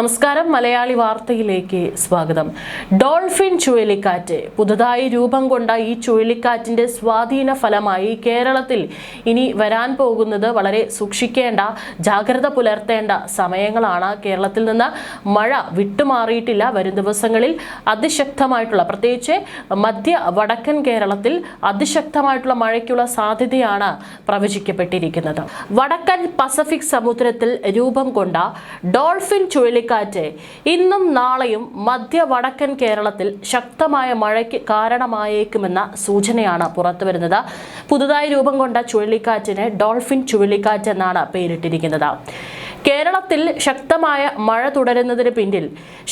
നമസ്കാരം മലയാളി വാർത്തയിലേക്ക് സ്വാഗതം. ഡോൾഫിൻ ചുഴലിക്കാറ്റ് പുതുതായി രൂപം കൊണ്ട ഈ ചുഴലിക്കാറ്റിന്റെ സ്വാധീന ഫലമായി കേരളത്തിൽ ഇനി വരാൻ പോകുന്നത് വളരെ സൂക്ഷിക്കേണ്ട, ജാഗ്രത പുലർത്തേണ്ട സമയങ്ങളാണ്. കേരളത്തിൽ നിന്ന് മഴ വിട്ടുമാറിയിട്ടില്ല. വരും ദിവസങ്ങളിൽ അതിശക്തമായിട്ടുള്ള, പ്രത്യേകിച്ച് മധ്യ വടക്കൻ കേരളത്തിൽ അതിശക്തമായിട്ടുള്ള മഴയ്ക്കുള്ള സാധ്യതയാണ് പ്രവചിക്കപ്പെട്ടിരിക്കുന്നത്. വടക്കൻ പസഫിക് സമുദ്രത്തിൽ രൂപം കൊണ്ട ഡോൾഫിൻ ചുഴലിക്കാറ്റ് ഇന്നും നാളെയും മധ്യ വടക്കൻ കേരളത്തിൽ ശക്തമായ മഴയ്ക്ക് കാരണമായേക്കുമെന്ന സൂചനയാണ് പുറത്തുവരുന്നത്. പുതുതായി രൂപം കൊണ്ട ചുഴലിക്കാറ്റിന് ഡോൾഫിൻ ചുഴലിക്കാറ്റ് എന്നാണ് പേരിട്ടിരിക്കുന്നത്. കേരളത്തിൽ ശക്തമായ മഴ തുടരുന്നതിന് പിന്നിൽ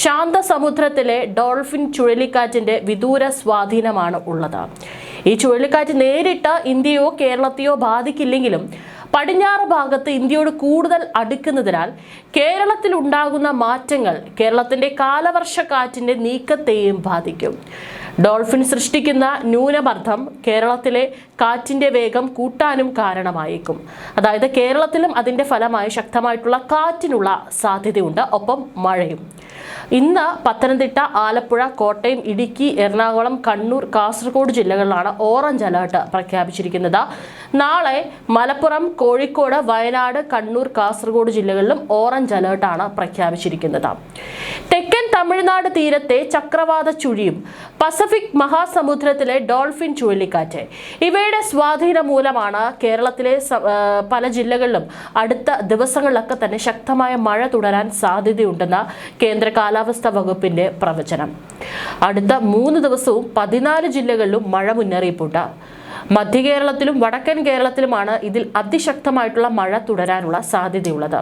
ശാന്തസമുദ്രത്തിലെ ഡോൾഫിൻ ചുഴലിക്കാറ്റിന്റെ വിദൂര സ്വാധീനമാണ് ഉള്ളത്. ഈ ചുഴലിക്കാറ്റ് നേരിട്ട് ഇന്ത്യയോ കേരളത്തെയോ ബാധിക്കില്ലെങ്കിലും പടിഞ്ഞാറ് ഭാഗത്ത് ഇന്ത്യയോട് കൂടുതൽ അടുക്കുന്നതിനാൽ കേരളത്തിൽ ഉണ്ടാകുന്ന മാറ്റങ്ങൾ കേരളത്തിന്റെ കാലവർഷക്കാറ്റിന്റെ നീക്കത്തെയും ബാധിക്കും. ഡോൾഫിൻ സൃഷ്ടിക്കുന്ന ന്യൂനമർദ്ദം കേരളത്തിലെ കാറ്റിന്റെ വേഗം കൂട്ടാനും കാരണമായേക്കും. അതായത് കേരളത്തിലും അതിന്റെ ഫലമായി ശക്തമായിട്ടുള്ള കാറ്റിനുള്ള സാധ്യതയുണ്ട്, ഒപ്പം മഴയും. ഇന്ന് പത്തനംതിട്ട, ആലപ്പുഴ, കോട്ടയം, ഇടുക്കി, എറണാകുളം, കണ്ണൂർ, കാസർഗോഡ് ജില്ലകളിലാണ് ഓറഞ്ച് അലർട്ട് പ്രഖ്യാപിച്ചിരിക്കുന്നത്. നാളെ മലപ്പുറം, കോഴിക്കോട്, വയനാട്, കണ്ണൂർ, കാസർഗോഡ് ജില്ലകളിലും ഓറഞ്ച് അലർട്ടാണ് പ്രഖ്യാപിച്ചിരിക്കുന്നത്. തെക്കൻ തമിഴ്നാട് തീരത്തെ ചക്രവാത ചുഴിയും പസഫിക് മഹാസമുദ്രത്തിലെ ഡോൾഫിൻ ചുഴലിക്കാറ്റ് ഇവയുടെ സ്വാധീനം മൂലമാണ് കേരളത്തിലെ പല ജില്ലകളിലും അടുത്ത ദിവസങ്ങളിലൊക്കെ തന്നെ ശക്തമായ മഴ തുടരാൻ സാധ്യതയുണ്ടെന്ന് കേന്ദ്ര കാലാവസ്ഥാ വകുപ്പിന്റെ പ്രവചനം. അടുത്ത 3 ദിവസവും 14 ജില്ലകളിലും മഴ മുന്നറിയിപ്പുണ്ട്. മധ്യ കേരളത്തിലും വടക്കൻ കേരളത്തിലുമാണ് ഇതിൽ അതിശക്തമായിട്ടുള്ള മഴ തുടരാനുള്ള സാധ്യതയുള്ളത്.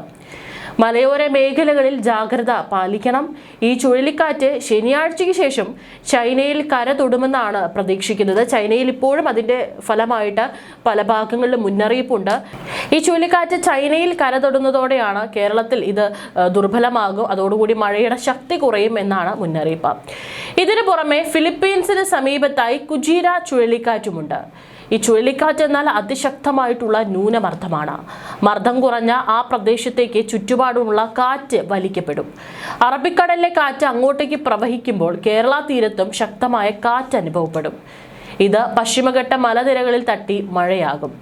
മലയോര മേഖലകളിൽ ജാഗ്രത പാലിക്കണം. ഈ ചുഴലിക്കാറ്റ് ശനിയാഴ്ചയ്ക്ക് ശേഷം ചൈനയിൽ കര തൊടുമെന്നാണ് പ്രതീക്ഷിക്കുന്നത്. ചൈനയിൽ ഇപ്പോഴും അതിന്റെ ഫലമായിട്ട് പല ഭാഗങ്ങളിലും മുന്നറിയിപ്പുണ്ട്. ഈ ചുഴലിക്കാറ്റ് ചൈനയിൽ കര തൊടുന്നതോടെയാണ് കേരളത്തിൽ ഇത് ദുർബലമാകും. അതോടുകൂടി മഴയുടെ ശക്തി കുറയും എന്നാണ് മുന്നറിയിപ്പ്. ഇതിനു പുറമെ ഫിലിപ്പീൻസിന് സമീപത്തായി കുജീര ചുഴലിക്കാറ്റുമുണ്ട്. ഈ ചുഴലിക്കാറ്റ് എന്നാൽ അതിശക്തമായിട്ടുള്ള ന്യൂനമർദ്ദമാണ്. മർദ്ദം കുറഞ്ഞ ആ പ്രദേശത്തേക്ക് ചുറ്റുപാടുമുള്ള കാറ്റ് വലിക്കപ്പെടും. അറബിക്കടലിലെ കാറ്റ് അങ്ങോട്ടേക്ക് പ്രവഹിക്കുമ്പോൾ കേരള തീരത്തും ശക്തമായ കാറ്റ് അനുഭവപ്പെടും. ഇത് പശ്ചിമഘട്ട മലനിരകളിൽ തട്ടി മഴയാകും.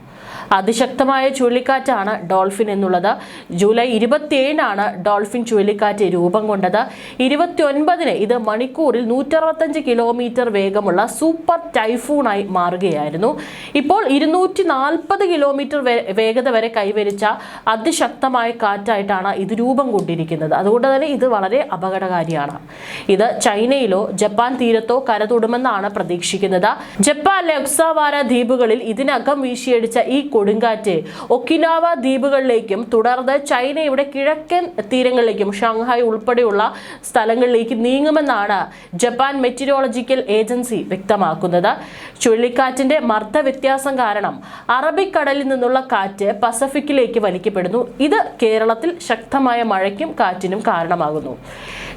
അതിശക്തമായ ചുഴലിക്കാറ്റാണ് ഡോൾഫിൻ എന്നുള്ളത്. ജൂലൈ 27-നാണ് ഡോൾഫിൻ ചുഴലിക്കാറ്റ് രൂപം കൊണ്ടത്. 29-ന് ഇത് മണിക്കൂറിൽ 165 കിലോമീറ്റർ വേഗമുള്ള സൂപ്പർ ടൈഫൂണായി മാറുകയായിരുന്നു. ഇപ്പോൾ 240 കിലോമീറ്റർ വേഗത വരെ കൈവരിച്ച അതിശക്തമായ കാറ്റായിട്ടാണ് ഇത് രൂപം കൊണ്ടിരിക്കുന്നത്. അതുകൊണ്ട് തന്നെ ഇത് വളരെ അപകടകാരിയാണ്. ഇത് ചൈനയിലോ ജപ്പാൻ തീരത്തോ കരതൊടുമെന്നാണ് പ്രതീക്ഷിക്കുന്നത്. ജപ്പാനിലെ ഒക്സാവാര ദ്വീപുകളിൽ ഇതിനകം വീശിയടിച്ച ഈ കൊടുങ്കാറ്റ് ഒക്കിനാവ ദ്വീപുകളിലേക്കും തുടർന്ന് ചൈനയുടെ കിഴക്കൻ തീരങ്ങളിലേക്കും ഷാങ്ഹായ് ഉൾപ്പെടെയുള്ള സ്ഥലങ്ങളിലേക്ക് നീങ്ങുമെന്നാണ് ജപ്പാൻ മെറ്റീരിയോളജിക്കൽ ഏജൻസി വ്യക്തമാക്കുന്നത്. ചുഴലിക്കാറ്റിന്റെ മർദ്ദ വ്യത്യാസം കാരണം അറബിക്കടലിൽ നിന്നുള്ള കാറ്റ് പസഫിക്കിലേക്ക് വലിക്കപ്പെടുന്നു. ഇത് കേരളത്തിൽ ശക്തമായ മഴയ്ക്കും കാറ്റിനും കാരണമാകുന്നു.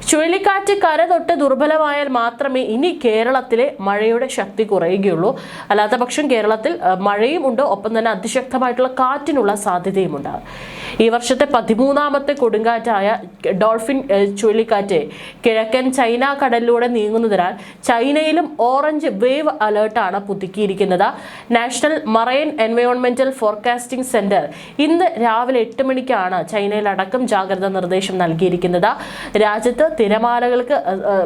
ചുഴലിക്കാറ്റ് കര തൊട്ട് ദുർബലമായാൽ മാത്രമേ ഇനി കേരളത്തിലെ മഴയുടെ ശക്തി കുറയുകയുള്ളൂ. അല്ലാത്ത പക്ഷം കേരളത്തിൽ മഴയും ഉണ്ട്, ഒപ്പം തന്നെ അതിശക്തമായിട്ടുള്ള കാറ്റിനുള്ള സാധ്യതയുമുണ്ട്. ഈ വർഷത്തെ 13ാമത്തെ കൊടുങ്കാറ്റായ ഡോൾഫിൻ ചുഴലിക്കാറ്റ് കിഴക്കൻ ചൈന കടലിലൂടെ നീങ്ങുന്നതിനാൽ ചൈനയിലും ഓറഞ്ച് വേവ് അലേർട്ടാണ് പുതുക്കിയിരിക്കുന്നത്. നാഷണൽ മറൈൻ എൻവയോൺമെന്റൽ ഫോർകാസ്റ്റിംഗ് സെന്റർ ഇന്ന് രാവിലെ 8 മണിക്കാണ് ചൈനയിലടക്കം ജാഗ്രതാ നിർദ്ദേശം നൽകിയിരിക്കുന്നത്. രാജ്യത്ത് തിരമാലകൾക്ക്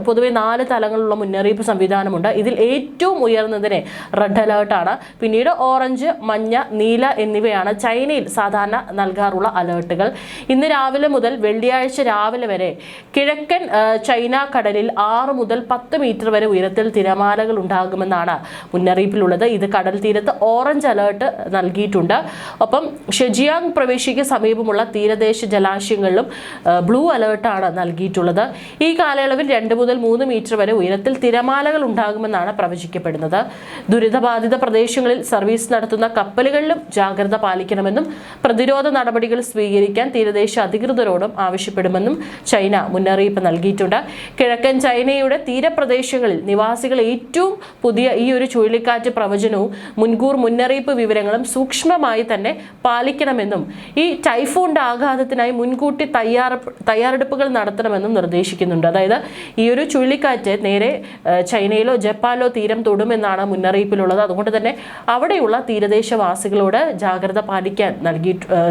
പൊതുവെ 4 തലങ്ങളിലുള്ള മുന്നറിയിപ്പ് സംവിധാനമുണ്ട്. ഇതിൽ ഏറ്റവും ഉയർന്നതിന് റെഡ് അലേർട്ടാണ്. പിന്നീട് ഓറഞ്ച്, മഞ്ഞ, നീല എന്നിവയാണ് ചൈനയിൽ സാധാരണ നൽകാറുള്ള അലേർട്ടുകൾ. ഇന്ന് രാവിലെ മുതൽ വെള്ളിയാഴ്ച രാവിലെ വരെ കിഴക്കൻ ചൈന കടലിൽ 6 മുതൽ 10 മീറ്റർ വരെ ഉയരത്തിൽ തിരമാലകൾ ഉണ്ടാകുമെന്നാണ് മുന്നറിയിപ്പിലുള്ളത്. ഇത് കടൽ തീരത്ത് ഓറഞ്ച് അലേർട്ട് നൽകിയിട്ടുണ്ട്. ഒപ്പം ഷെജിയാങ് പ്രവിശ്യയ്ക്ക് സമീപമുള്ള തീരദേശ ജലാശയങ്ങളിലും ബ്ലൂ അലേർട്ടാണ് നൽകിയിട്ടുള്ളത്. ഈ കാലയളവിൽ 2 മുതൽ 3 മീറ്റർ വരെ ഉയരത്തിൽ തിരമാലകൾ ഉണ്ടാകുമെന്നാണ് പ്രവചിക്കപ്പെടുന്നത്. ദുരിതബാധിത പ്രദേശങ്ങളിൽ സർവീസ് നടത്തുന്ന കപ്പലുകളിലും ജാഗ്രത പാലിക്കണമെന്നും പ്രതിരോധ നടപടികൾ സ്വീകരിക്കാൻ തീരദേശ അധികൃതരോടും ആവശ്യപ്പെടുമെന്നും ചൈന മുന്നറിയിപ്പ് നൽകിയിട്ടുണ്ട്. കിഴക്കൻ ചൈനയുടെ തീരപ്രദേശങ്ങളിൽ നിവാസികൾ ഏറ്റവും പുതിയ ഈ ഒരു ചുഴലിക്കാറ്റ് പ്രവചനവും മുൻകൂർ മുന്നറിയിപ്പ് വിവരങ്ങളും സൂക്ഷ്മമായി തന്നെ പാലിക്കണമെന്നും ഈ ടൈഫൂണിന്റെ ആഘാതത്തിനായി മുൻകൂട്ടി തയ്യാറെടുപ്പുകൾ നടത്തണമെന്നും നിർദ്ദേശിക്കുന്നുണ്ട്. അതായത് ഈ ഒരു ചുഴലിക്കാറ്റ് നേരെ ചൈനയിലോ ജപ്പാനിലോ തീരം തൊടുമെന്നാണ് മുന്നറിയിപ്പിലുള്ളത്. അതുകൊണ്ട് തന്നെ അവിടെയുള്ള തീരദേശവാസികളോട് ജാഗ്രത പാലിക്കാൻ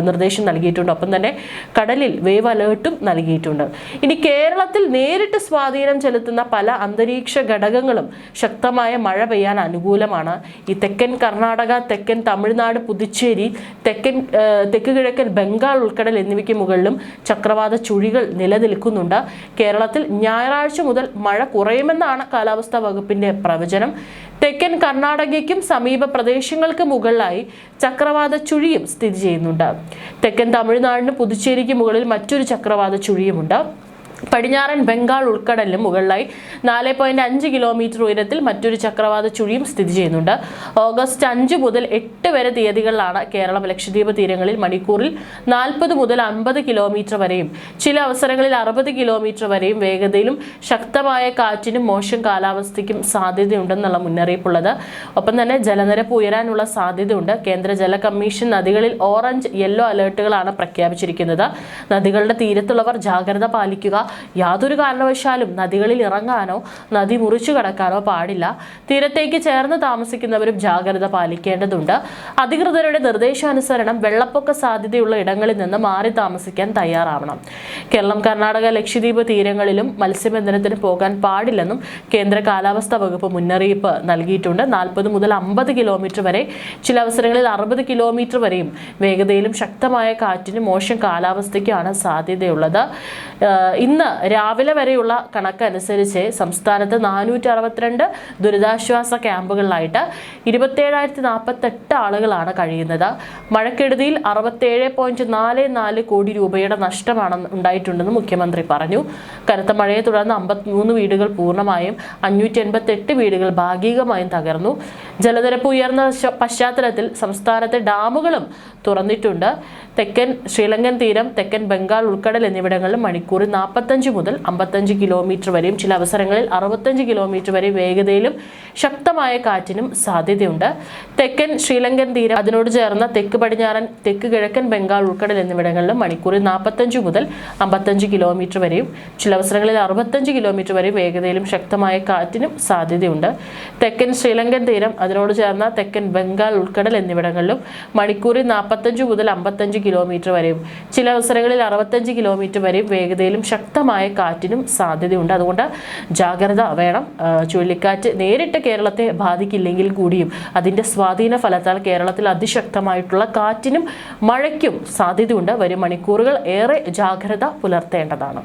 നിർദ്ദേശം നൽകിയിട്ടുണ്ട്. ഒപ്പം തന്നെ കടലിൽ വേവ് അലേർട്ടും നൽകിയിട്ടുണ്ട്. ഇനി കേരളത്തിൽ നേരിട്ട് സ്വാധീനം ചെലുത്തുന്ന പല അന്തരീക്ഷ ഘടകങ്ങളും ശക്തമായ മഴ പെയ്യാൻ അനുകൂലമാണ്. ഈ തെക്കൻ കർണാടക, തെക്കൻ തമിഴ്നാട്, പുതുച്ചേരി, തെക്ക് കിഴക്കൻ ബംഗാൾ ഉൾക്കടൽ എന്നിവയ്ക്ക് മുകളിലും ചക്രവാത ചുഴികൾ നിലനിൽക്കുന്നുണ്ട്. കേരളത്തിൽ ഞായറാഴ്ച മുതൽ മഴ കുറയുമെന്നാണ് കാലാവസ്ഥാ വകുപ്പിന്റെ പ്രവചനം. തെക്കൻ കർണാടകയ്ക്കും സമീപ പ്രദേശങ്ങൾക്ക് മുകളിലായി ചക്രവാത ചുഴിയും സ്ഥിതി ചെയ്യുന്നുണ്ട്. തെക്കൻ തമിഴ്നാടിന് പുതുച്ചേരിക്ക് മുകളിൽ മറ്റൊരു ചക്രവാത ചുഴിയുമുണ്ട്. പടിഞ്ഞാറൻ ബംഗാൾ ഉൾക്കടലിന് മുകളിലായി 4.5 കിലോമീറ്റർ ഉയരത്തിൽ മറ്റൊരു ചക്രവാത ചുഴിയും സ്ഥിതി ചെയ്യുന്നുണ്ട്. ഓഗസ്റ്റ് 5 മുതൽ 8 വരെ തീയതികളിലാണ് കേരളം ലക്ഷദ്വീപ് തീരങ്ങളിൽ മണിക്കൂറിൽ 40 മുതൽ 50 കിലോമീറ്റർ വരെയും ചില അവസരങ്ങളിൽ 60 കിലോമീറ്റർ വരെയും വേഗതയിലും ശക്തമായ കാറ്റിനും മോശം കാലാവസ്ഥയ്ക്കും സാധ്യതയുണ്ടെന്നുള്ള മുന്നറിയിപ്പുള്ളത്. ഒപ്പം തന്നെ ജലനിരപ്പ് ഉയരാനുള്ള സാധ്യതയുണ്ട്. കേന്ദ്ര ജല കമ്മീഷൻ നദികളിൽ ഓറഞ്ച്, യെല്ലോ അലേർട്ടുകളാണ് പ്രഖ്യാപിച്ചിരിക്കുന്നത്. നദികളുടെ തീരത്തുള്ളവർ ജാഗ്രത പാലിക്കുക. യാതൊരു കാരണവശാലും നദികളിൽ ഇറങ്ങാനോ നദി മുറിച്ചു കടക്കാനോ പാടില്ല. തീരത്തേക്ക് ചേർന്ന് താമസിക്കുന്നവരും ജാഗ്രത പാലിക്കേണ്ടതുണ്ട്. അധികൃതരുടെ നിർദ്ദേശാനുസരണം വെള്ളപ്പൊക്ക സാധ്യതയുള്ള ഇടങ്ങളിൽ നിന്ന് മാറി താമസിക്കാൻ തയ്യാറാവണം. കേരളം, കർണാടക, ലക്ഷദ്വീപ് തീരങ്ങളിലും മത്സ്യബന്ധനത്തിന് പോകാൻ പാടില്ലെന്നും കേന്ദ്ര കാലാവസ്ഥാ വകുപ്പ് മുന്നറിയിപ്പ് നൽകിയിട്ടുണ്ട്. 40 മുതൽ 50 കിലോമീറ്റർ വരെ, ചില അവസരങ്ങളിൽ 60 കിലോമീറ്റർ വരെയും വേഗതയിലും ശക്തമായ കാറ്റിനും മോശം കാലാവസ്ഥയ്ക്കാണ് സാധ്യതയുള്ളത്. ഇന്ന് രാവിലെ വരെയുള്ള കണക്കനുസരിച്ച് സംസ്ഥാനത്ത് 462 ദുരിതാശ്വാസ ക്യാമ്പുകളിലായിട്ട് 27,048 ആളുകളാണ് കഴിയുന്നത്. മഴക്കെടുതിയിൽ 67.44 കോടി രൂപയുടെ നഷ്ടമാണ് ഉണ്ടായിട്ടുണ്ടെന്ന് മുഖ്യമന്ത്രി പറഞ്ഞു. കനത്ത മഴയെ തുടർന്ന് 53 വീടുകൾ പൂർണ്ണമായും 588 വീടുകൾ ഭാഗികമായും തകർന്നു. ജലനിരപ്പ് ഉയർന്ന പശ്ചാത്തലത്തിൽ സംസ്ഥാനത്തെ ഡാമുകളും തുറന്നിട്ടുണ്ട്. തെക്കൻ ശ്രീലങ്കൻ തീരം, തെക്കൻ ബംഗാൾ ഉൾക്കടൽ എന്നിവിടങ്ങളിലും മണിക്കൂറിൽ 45 മുതൽ 55 കിലോമീറ്റർ വരെയും ചില അവസരങ്ങളിൽ 65 കിലോമീറ്റർ വരെ വേഗതയിലും ശക്തമായ കാറ്റിനും സാധ്യതയുണ്ട്. തെക്കൻ ശ്രീലങ്കൻ തീരം, അതിനോട് ചേർന്ന തെക്ക് പടിഞ്ഞാറൻ, തെക്ക് കിഴക്കൻ ബംഗാൾ ഉൾക്കടൽ എന്നിവിടങ്ങളിലും മണിക്കൂറിൽ 45 മുതൽ 55 കിലോമീറ്റർ വരെയും ചില അവസരങ്ങളിൽ 65 കിലോമീറ്റർ വരെ വേഗതയിലും ശക്തമായ കാറ്റിനും സാധ്യതയുണ്ട്. തെക്കൻ ശ്രീലങ്കൻ തീരം, അതിനോട് ചേർന്ന തെക്കൻ ബംഗാൾ ഉൾക്കടൽ എന്നിവിടങ്ങളിലും മണിക്കൂറിൽ 45 മുതൽ 55 കിലോമീറ്റർ വരെയും ചില അവസരങ്ങളിൽ 65 കിലോമീറ്റർ വരെയും വേഗതയിലും ശക്തമായ കാറ്റിനും സാധ്യതയുണ്ട്. അതുകൊണ്ട് ജാഗ്രത വേണം. ചുഴലിക്കാറ്റ് നേരിട്ട് കേരളത്തെ ബാധിക്കില്ലെങ്കിൽ കൂടിയും അതിന്റെ സ്വാധീന ഫലത്താൽ കേരളത്തിൽ അതിശക്തമായിട്ടുള്ള കാറ്റിനും മഴയ്ക്കും സാധ്യതയുണ്ട്. വരും മണിക്കൂറുകൾ ഏറെ ജാഗ്രത പുലർത്തേണ്ടതാണ്.